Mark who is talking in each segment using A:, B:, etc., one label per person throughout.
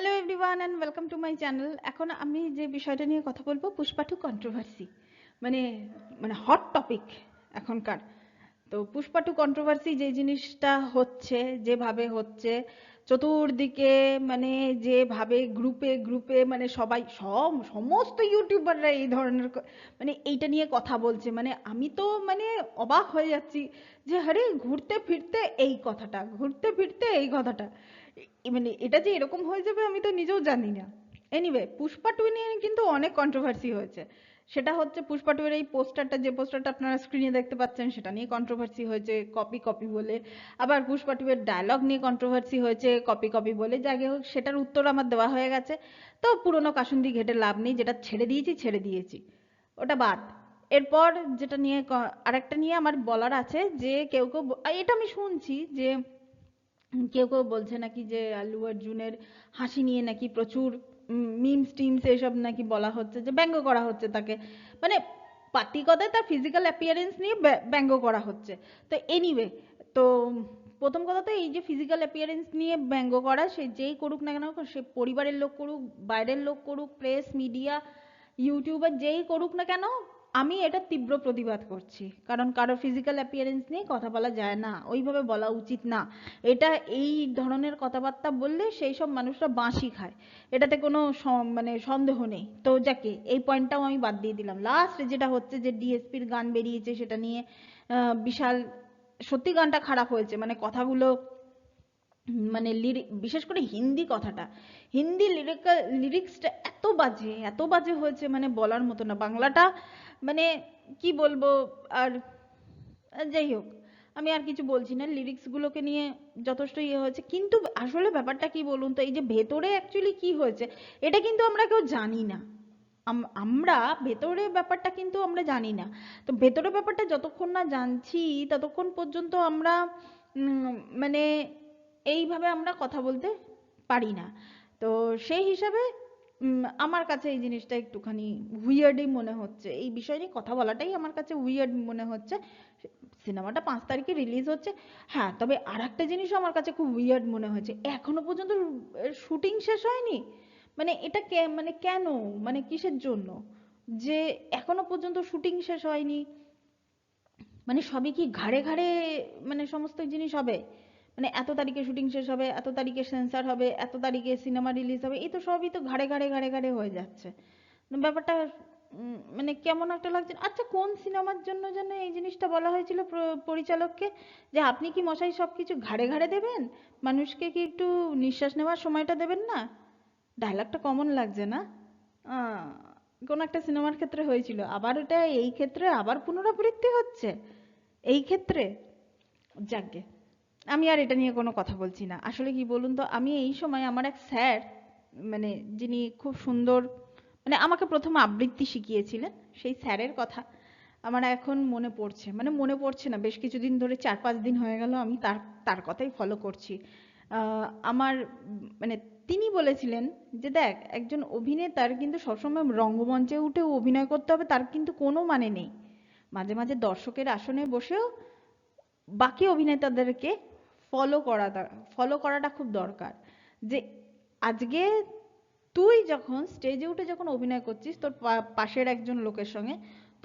A: Hello everyone and welcome to my channel. এখন আমি যে বিষয়টা নিয়ে কথা বলবো, পুষ্পা টু কন্ট্রোভার্সি, মানে মানে হট টপিক এখনকার। তো পুষ্পা টু কন্ট্রোভার্সি যে জিনিসটা হচ্ছে, যেভাবে হচ্ছে চতুর্দিকে, মানে যেভাবে গ্রুপে গ্রুপে, মানে সবাই সমস্ত ইউটিউবাররা এই ধরনের মানে এইটা নিয়ে কথা বলছে, মানে আমি তো মানে অবাক হয়ে যাচ্ছি যে আরে ঘুরতে ফিরতে এই কথাটা, ঘুরতে ফিরতে এই কথাটা, মানে এটা যে এরকম হয়ে যাবে আমি তো নিজেও জানি না। এনিওয়ে, পুষ্পা টু নিয়ে কিন্তু অনেক কন্ট্রোভার্সি হয়েছে। সেটা হচ্ছে পুষ্পা টু এর এই পোস্টারটা, যে পোস্টারটা আপনারা স্ক্রিনে দেখতে পাচ্ছেন, সেটা নিয়ে কন্ট্রোভার্সি হয়েছে কপি কপি বলে। আবার পুষ্পা টু এর ডায়লগ নিয়ে কন্ট্রোভার্সি হয়েছে কপি কপি বলে। যাই হোক, সেটার উত্তর আমার দেওয়া হয়ে গেছে। তো পুরোনো কাসুন্দি ঘেটে লাভ নেই, যেটা ছেড়ে দিয়েছি ছেড়ে দিয়েছি, ওটা বাদ। এরপর যেটা নিয়ে আরেকটা নিয়ে আমার বলার আছে, যে কেউ কেউ এটা আমি শুনছি যে কেউ কেউ বলছে নাকি যে আল্লু অর্জুনের হাসি নিয়ে নাকি প্রচুর মিমস টিমস এসব নাকি বলা হচ্ছে, যে ব্যঙ্গ করা হচ্ছে তাকে, মানে পাতি কথায় তার ফিজিক্যাল অ্যাপিয়ারেন্স নিয়ে ব্যঙ্গ করা হচ্ছে। তো এনিওয়ে, তো প্রথম কথা তো এই যে ফিজিক্যাল অ্যাপিয়ারেন্স নিয়ে ব্যঙ্গ করা, সে যেই করুক না কেন, সে পরিবারের লোক করুক, বাইরের লোক করুক, প্রেস মিডিয়া ইউটিউবার যেই করুক না কেন, আমি এটা তীব্র প্রতিবাদ করছি। কারণ কারো ফিজিক্যাল অ্যাপিয়ারেন্স নিয়ে কথা বলা যায় না, ওইভাবে বলা উচিত না। এটা এই ধরনের কথাবার্তা বললে সেই সব মানুষরা বাঁশি খায়, এটাতে কোনো মানে সন্দেহ নেই। তো যাকে, এই পয়েন্টটাও আমি বাদ দিয়ে দিলাম। লাস্ট যেটা হচ্ছে, যে ডিএসপির গান বেরিয়েছে, সেটা নিয়ে বিশাল, সত্যি গানটা খারাপ হয়েছে, মানে কথাগুলো, মানে বিশেষ করে হিন্দি কথাটা, হিন্দি লিরিক্সটা এত বাজে হয়েছে, মানে বলার মতো না। বাংলাটা মানে কি বলবো আর, যাই হোক, আমি আর কিছু বলছি না, লিরিক্স গুলোকে নিয়ে যথেষ্ট ইয়ে হয়েছে। কিন্তু আসলে ব্যাপারটা কি বলুন তো, এই যে ভেতরে অ্যাকচুয়ালি কি হয়েছে, এটা কিন্তু আমরা কেউ জানি না। আমরা ভেতরে ব্যাপারটা কিন্তু আমরা জানি না। তো ভেতরে ব্যাপারটা যতক্ষণ না জানছি, ততক্ষণ পর্যন্ত আমরা মানে এইভাবে আমরা কথা বলতে পারি না। তো সেই হিসাবে আমার কাছে এই জিনিসটা একটুখানি উইয়ার্ডই মনে হচ্ছে, এই বিষয় নিয়ে কথা বলাটাই আমার কাছে উইয়ার্ড মনে হচ্ছে। সিনেমাটা 5 তারিখে রিলিজ হচ্ছে। হ্যাঁ, তবে আর একটা জিনিসও আমার কাছে খুব উইয়ার্ড মনে হয়েছে, এখনো পর্যন্ত শুটিং শেষ হয়নি। মানে এটা মানে কেন, মানে কিসের জন্য যে এখনো পর্যন্ত শুটিং শেষ হয়নি? মানে সবই কি ঘাড়ে ঘাড়ে, মানে সমস্ত জিনিস হবে? মানে এত তারিখে শুটিং শেষ হবে, এত তারিখে সেন্সর হবে, এত তারিখে সিনেমা রিলিজ হবে, এই তো সবই তো ঘাড়ে ঘাড়ে ঘাড়ে ঘাড়ে হয়ে যাচ্ছে। ব্যাপারটা মানে কেমন একটা লাগছে। আচ্ছা, কোন সিনেমার জন্য যেন এই জিনিসটা বলা হয়েছিল পরিচালককে, যে আপনি কি মশাই সবকিছু ঘাড়ে ঘাড়ে দেবেন, মানুষকে কি একটু নিঃশ্বাস নেওয়ার সময়টা দেবেন না? ডায়লগটা কমন লাগছে না? আহ, কোন একটা সিনেমার ক্ষেত্রে হয়েছিল, আবার এটা এই ক্ষেত্রে আবার পুনরাবৃত্তি হচ্ছে এই ক্ষেত্রে। যাকগে, আমি আর এটা নিয়ে কোনো কথা বলছি না। আসলে কি বলুন তো, আমি এই সময় আমার এক স্যার, মানে যিনি খুব সুন্দর, মানে আমাকে প্রথম আবৃত্তি শিখিয়েছিলেন, সেই স্যারের কথা আমার এখন মনে পড়ছে। মানে মনে পড়ছে না, বেশ কিছুদিন ধরে, 4-5 দিন হয়ে গেল আমি তার তার কথাই ফলো করছি। আমার মানে তিনি বলেছিলেন যে দেখ, একজন অভিনেতার কিন্তু সবসময় রঙ্গমঞ্চে উঠে অভিনয় করতে হবে তার কিন্তু কোনো মানে নেই। মাঝে মাঝে দর্শকের আসনে বসেও বাকি অভিনেতাদেরকে ফলো করাটা খুব দরকার। যে আজকে তুই যখন স্টেজে উঠে যখন অভিনয় করছিস তোর পাশের একজন লোকের সঙ্গে,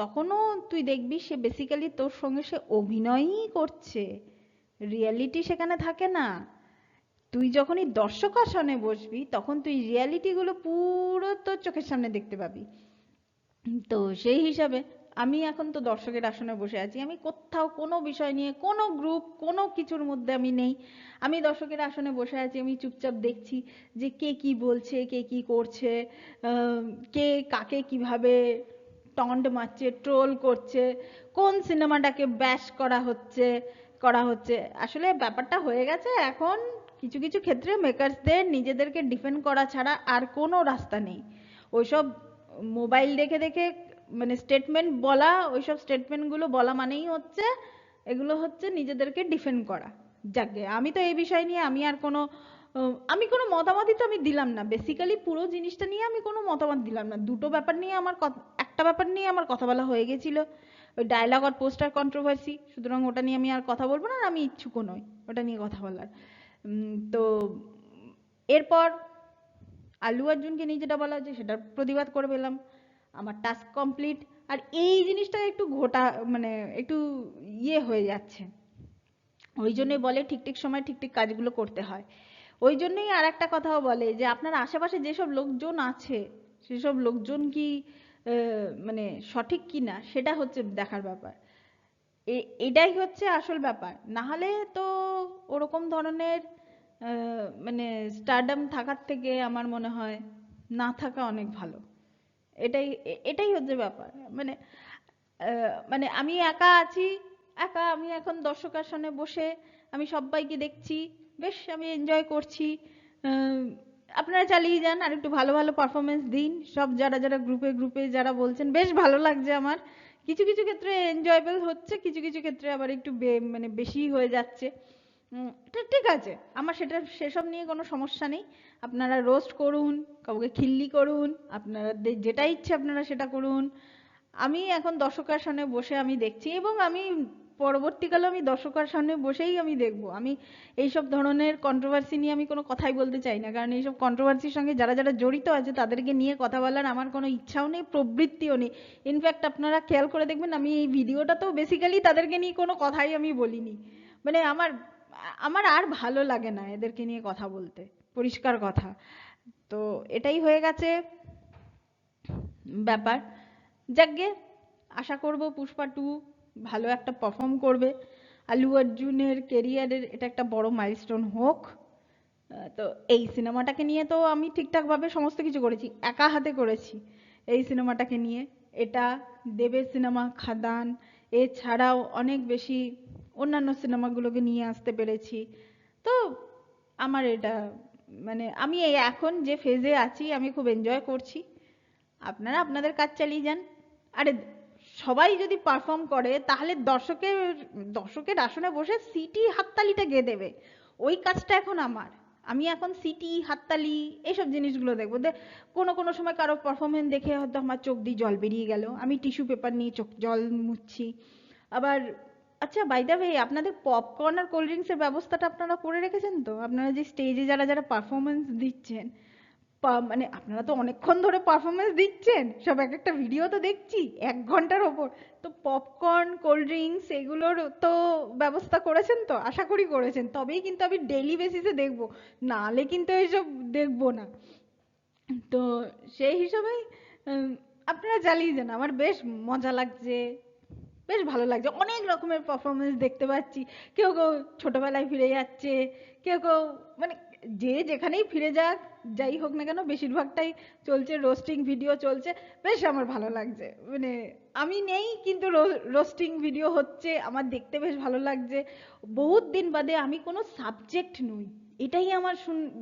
A: তখনও তুই দেখবি সে বেসিক্যালি তোর সঙ্গে সে অভিনয়ই করছে, রিয়ালিটি সেখানে থাকে না। তুই যখনই দর্শক আসনে বসবি, তখন তুই রিয়ালিটি গুলো পুরো তোর চোখের সামনে দেখতে পাবি। তো সেই হিসাবে আমি এখন তো দর্শকের আসনে বসে আছি, আমি কোথাও কোনো বিষয় নিয়ে, কোনো গ্রুপ, কোনো কিছুর মধ্যে আমি নেই। আমি দর্শকের আসনে বসে আছি, আমি চুপচাপ দেখছি যে কে কি বলছে, কে কি করছে, কে কাকে কিভাবে টন্ট মারছে, ট্রোল করছে, কোন সিনেমাটাকে ব্যাশ করা হচ্ছে। আসলে ব্যাপারটা হয়ে গেছে এখন, কিছু কিছু ক্ষেত্রে মেকার্সদের নিজেদেরকে ডিফেন্ড করা ছাড়া আর কোনো রাস্তা নেই। ওইসব মোবাইল দেখে দেখে মানে স্টেটমেন্ট বলা, ওইসব স্টেটমেন্টগুলো বলা মানেই হচ্ছে, এগুলো হচ্ছে নিজেদেরকে ডিফেন্ড করা। যাকে, আমি তো এই বিষয় নিয়ে আমি আর কোনো আমি কোনো মতামতই তো আমি দিলাম না, বেসিক্যালি পুরো জিনিসটা নিয়ে আমি কোনো মতামত দিলাম না। দুটো ব্যাপার নিয়ে আমার একটা ব্যাপার নিয়ে আমার কথা বলা হয়ে গেছিল, ওই ডায়লগ আর পোস্টার কন্ট্রোভার্সি, সুতরাং ওটা নিয়ে আমি আর কথা বলবো না, আর আমি ইচ্ছুকও নই ওটা নিয়ে কথা বলার। তো এরপর আল্লু অর্জুনকে নিয়ে যেটা বলা হচ্ছে সেটার প্রতিবাদ করে পেলাম, আমার টাস্ক কমপ্লিট। আর এই জিনিসটা একটু মানে একটু হয়ে যাচ্ছে, ওই জন্যই বলে ঠিক ঠিক সময় ঠিক ঠিক কাজগুলো করতে হয়। ওই জন্যই আর একটা কথাও বলে যে আপনার আশেপাশে যেসব লোকজন আছে সেসব লোকজন কি মানে সঠিক কি না সেটা হচ্ছে দেখার ব্যাপার। এটাই হচ্ছে আসল ব্যাপার। না হলে তো ওরকম ধরনের মানে স্টারডাম থাকার থেকে আমার মনে হয় না থাকা অনেক ভালো। এটাই হচ্ছে ব্যাপার। মানে মানে আমি একা আছি, একা আমি এখন দর্শকের সামনে বসে আমি সবাইকে দেখছি, বেশ আমি এনজয় করছি। আহ, আপনারা চালিয়ে যান, আর একটু ভালো ভালো পারফরমেন্স দিন, সব যারা যারা গ্রুপে গ্রুপে যারা বলছেন, বেশ ভালো লাগছে আমার। কিছু কিছু ক্ষেত্রে এনজয়েবল হচ্ছে, কিছু কিছু ক্ষেত্রে আবার একটু মানে বেশি হয়ে যাচ্ছে। ঠিক আছে, আমার সেসব নিয়ে কোনো সমস্যা নেই। আপনারা রোস্ট করুন, কাউকে খিল্লি করুন, আপনাদের যেটা ইচ্ছে আপনারা সেটা করুন। আমি এখন দর্শকের সামনে বসে আমি দেখছি, এবং আমি পরবর্তীকালে আমি দর্শকের সামনে বসেই আমি দেখবো। আমি এইসব ধরনের কন্ট্রোভার্সি নিয়ে আমি কোনো কথাই বলতে চাই না, কারণ এইসব কন্ট্রোভার্সির সঙ্গে যারা যারা জড়িত আছে তাদেরকে নিয়ে কথা বলার আমার কোনো ইচ্ছাও নেই, প্রবৃত্তিও নেই। ইনফ্যাক্ট আপনারা খেয়াল করে দেখবেন আমি এই ভিডিওটাতেও বেসিক্যালি তাদেরকে নিয়ে কোনো কথাই আমি বলিনি। মানে আমার আমার আর ভালো লাগে না এদেরকে নিয়ে কথা বলতে, পরিষ্কার কথা। তো এটাই হয়ে গেছে ব্যাপার। যাকগে, আশা করব পুষ্পা 2 ভালো একটা পারফর্ম করবে। আল্লু অর্জুনের কেরিয়ারের এটা একটা বড় মাইলস্টোন হোক। তো এই সিনেমাটাকে নিয়ে তো আমি ঠিকঠাক ভাবে সমস্ত কিছু করেছি, একা হাতে করেছি এই সিনেমাটাকে নিয়ে। এটা দেবের সিনেমা খাদান এছাড়াও অনেক বেশি অন্যান্য সিনেমাগুলোকে নিয়ে আসতে পেরেছি। তো আমার এটা মানে আমি এই এখন যে ফেজে আছি আমি খুব এনজয় করছি। আপনারা আপনাদের কাজ চালিয়ে যান। আরে সবাই যদি পারফর্ম করে তাহলে দর্শকের আসনে বসে সিটি হাততালিটা কে দেবে? ওই কাজটা এখন আমার। আমি এখন সিটি হাততালি এইসব জিনিসগুলো দেখবো। কোনো কোনো সময় কারো পারফরমেন্স দেখে হয়তো আমার চোখ দিয়ে জল বেরিয়ে গেল, আমি টিস্যু পেপার নিয়ে চোখ জল মুছছি। আবার আচ্ছা, বাই দ্য ওয়ে, আপনাদের পপকর্ন আর কোল্ড ড্রিঙ্কসের ব্যবস্থাটা আপনারা করে রেখেছেন তো? আপনারা যে স্টেজে যারা যারা পারফরমেন্স দিচ্ছেন, মানে আপনারা তো অনেকক্ষণ ধরে পারফরমেন্স দিচ্ছেন, সব এক একটা ভিডিও তো দেখছি 1 ঘন্টার ওপর। তো পপকর্ন কোল্ড ড্রিঙ্কস এগুলোর তো ব্যবস্থা করেছেন তো? আশা করি করেছেন, তবেই কিন্তু আমি ডেইলি বেসিসে দেখবো, নাহলে কিন্তু এইসব দেখবো না। তো সেই হিসাবে উম, আপনারা চালিয়ে যান, আমার বেশ মজা লাগছে, বেশ ভালো লাগছে। অনেক রকমের পারফরমেন্স দেখতে পাচ্ছি, কেউ কেউ ছোটবেলায় ফিরে যাচ্ছে, কেউ কেউ মানে যে যেখানেই ফিরে যাক, যাই হোক না কেন বেশিরভাগটাই চলছে, রোস্টিং ভিডিও চলছে। বেশ আমার ভালো লাগছে, মানে আমি নেই কিন্তু রোস্টিং ভিডিও হচ্ছে, আমার দেখতে বেশ ভালো লাগছে। বহুত দিন বাদে আমি কোনো সাবজেক্ট নই, এটাই আমার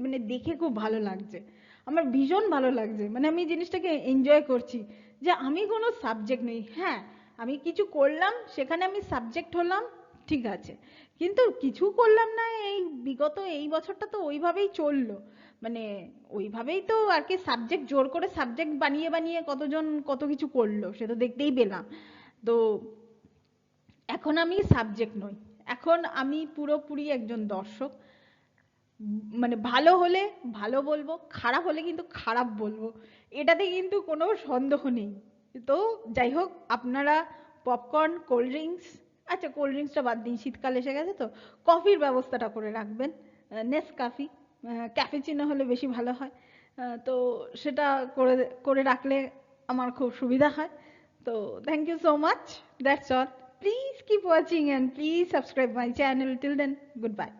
A: মানে দেখে খুব ভালো লাগছে, আমার ভীষণ ভালো লাগছে। মানে আমি জিনিসটাকে এনজয় করছি যে আমি কোনো সাবজেক্ট নই। হ্যাঁ, আমি কিছু করলাম সেখানে আমি সাবজেক্ট হলাম, ঠিক আছে, কিন্তু কিছু করলাম না। এই বিগত এই বছরটা তো ওইভাবেই চললো, মানে ওইভাবেই তো আর কি, সাবজেক্ট জোর করে সাবজেক্ট বানিয়ে বানিয়ে কতজন কত কিছু করলো সে তো দেখতেই পেলাম। তো এখন আমি সাবজেক্ট নই, এখন আমি পুরোপুরি একজন দর্শক। মানে ভালো হলে ভালো বলবো, খারাপ হলে কিন্তু খারাপ বলবো, এটাতে কিন্তু কোনো সন্দেহ নেই। তো যাই হোক, আপনারা পপকর্ন কোল্ড ড্রিঙ্কস, আচ্ছা কোল্ড ড্রিঙ্কসটা বাদ দিন, শীতকাল এসে গেছে তো, কফির ব্যবস্থাটা করে রাখবেন, নেসকাফি, ক্যাফেচিনো হলে বেশি ভালো হয়। তো সেটা করে করে রাখলে আমার খুব সুবিধা হয়। তো thank you so much, that's all. Please keep watching and please subscribe my channel. Till then, good by.